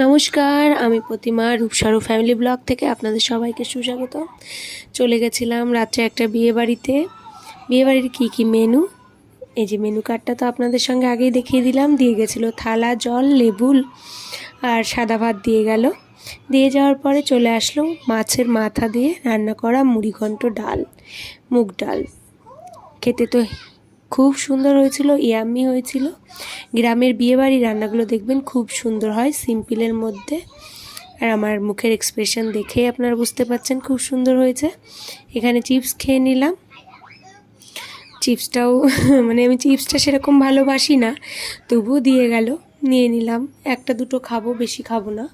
নমস্কার, আমি প্রতিমা রূপসারু family blog থেকে আপনাদের সবাইকে সুস্বাগত। চলে গেছিলাম রাত্রে একটা বিয়েবাড়ির কী মেনু, এই যে মেনু কার্ডটা তো আপনাদের সঙ্গে আগেই দেখিয়ে দিলাম। দিয়ে গেছিলো থালা, জল, লেবু আর সাদা ভাত দিয়ে গেল। দিয়ে যাওয়ার পরে চলে আসলো মাছের মাথা দিয়ে রান্না করা মুড়িঘণ্ট ডাল, মুগ ডাল। খেতে তো খুব সুন্দর হয়েছিল, ইয়াম্মি হয়েছিল। গ্রামের বিয়েবাড়ি রান্নাগুলো দেখবেন খুব সুন্দর হয়, সিম্পলের মধ্যে। আর আমার মুখের এক্সপ্রেশন দেখেই আপনারা বুঝতে পারছেন খুব সুন্দর হয়েছে। এখানে চিপস খেয়ে নিলাম। চিপসটাও মানে আমি চিপসটা সেরকম ভালোবাসি না, তবুও দিয়ে গেল, নিয়ে নিলাম। একটা দুটো খাবো, বেশি খাবো না।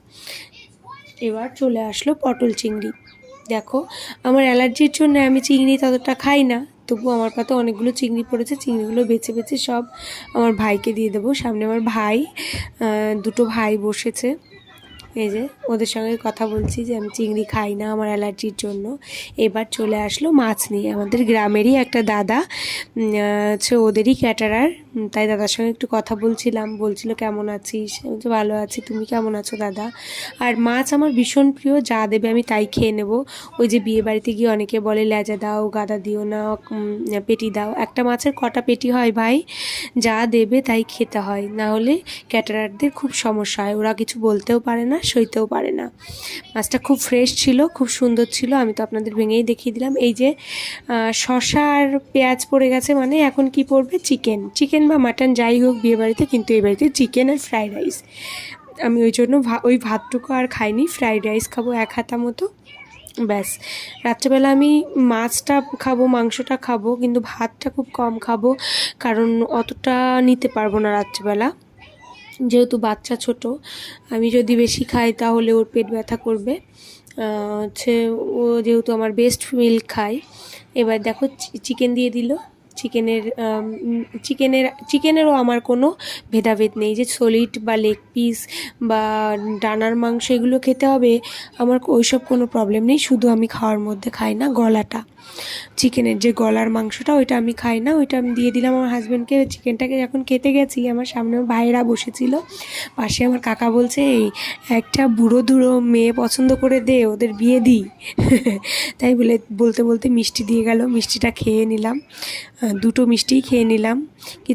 এবার চলে আসলো পটল চিংড়ি। দেখো, আমার অ্যালার্জির জন্য আমি চিংড়ি ততটা খাই না, তবু আমার পাতে অনেকগুলো চিংড়ি পড়েছে। চিংড়িগুলো বেছে বেছে সব আমার ভাইকে দিয়ে দেবো। সামনে আমার ভাই, দুটো ভাই বসেছে, এই যে ওদের সঙ্গে কথা বলছি যে আমি চিংড়ি খাই না আমার অ্যালার্জির জন্য। এবার চলে আসলো মাছ নিয়ে আমাদের গ্রামেরই একটা দাদা, হচ্ছে ওদেরই ক্যাটারার। তাই দাদার সঙ্গে একটু কথা বলছিলাম, বলছিল কেমন আছিস, আমি তো ভালো আছি, তুমি কেমন আছো দাদা। আর মাছ আমার ভীষণ প্রিয়, যা দেবে আমি তাই খেয়ে নেব। ওই যে বিয়ে বাড়িতে গিয়ে অনেকে বলে লেজা দাও, গাদা দিও না, পেটি দাও। একটা মাছের কটা পেটি হয় ভাই, যা দেবে তাই খেতে হয়, না হলে ক্যাটারারদের খুব সমস্যা হয়, ওরা কিছু বলতেও পারে না, সইতেও পারে না। মাছটা খুব ফ্রেশ ছিল, খুব সুন্দর ছিল। আমি তো আপনাদের ভেঙেই দেখিয়ে দিলাম। এই যে শসা আর পেঁয়াজ পড়ে গেছে, মানে এখন কি পড়বে, চিকেন বা মাটন যাই হোক বিয়ে বাড়িতে, কিন্তু এই বাড়িতে চিকেন আর ফ্রাইড রাইস। আমি ওই জন্য ওই ভাতটুকু আর খাইনি, ফ্রাইড রাইস খাবো এক হাতা মতো, ব্যাস। রাত্রেবেলা আমি মাছটা খাবো, মাংসটা খাবো, কিন্তু ভাতটা খুব কম খাবো, কারণ অতটা নিতে পারবো না রাত্রেবেলা, যেহেতু বাচ্চা ছোট। আমি যদি বেশি খাই তাহলে ওর পেট ব্যথা করবে। হচ্ছে ও যেহেতু আমার বেস্ট মিল্ক খায়। এবার দেখো চিকেন দিয়ে দিল। চিকেনেরও আমার কোনো ভেদাভেদ নেই যে সলিড বা লেগ পিস বা ডানার মাংস এগুলো খেতে হবে, আমার ওইসব কোনো প্রবলেম নেই। শুধু আমি খাওয়ার মধ্যে খাই না গলাটা, চিকেনের যে গলার মাংসটা, ওইটা আমি খাই না। ওইটা আমি দিয়ে দিলাম আমার হাজব্যান্ডকে। চিকেনটাকে যখন খেতে গেছি, আমার সামনে ভাইয়েরা বসেছিল, পাশে আমার কাকা বলছে, এই একটা বুড়ো ধুড়ো মেয়ে পছন্দ করে দে, ওদের বিয়ে দিই। তাই বলতে বলতে মিষ্টি দিয়ে গেল, মিষ্টিটা খেয়ে নিলাম, দুটো মিষ্টিই খেয়ে নিলাম। কিছু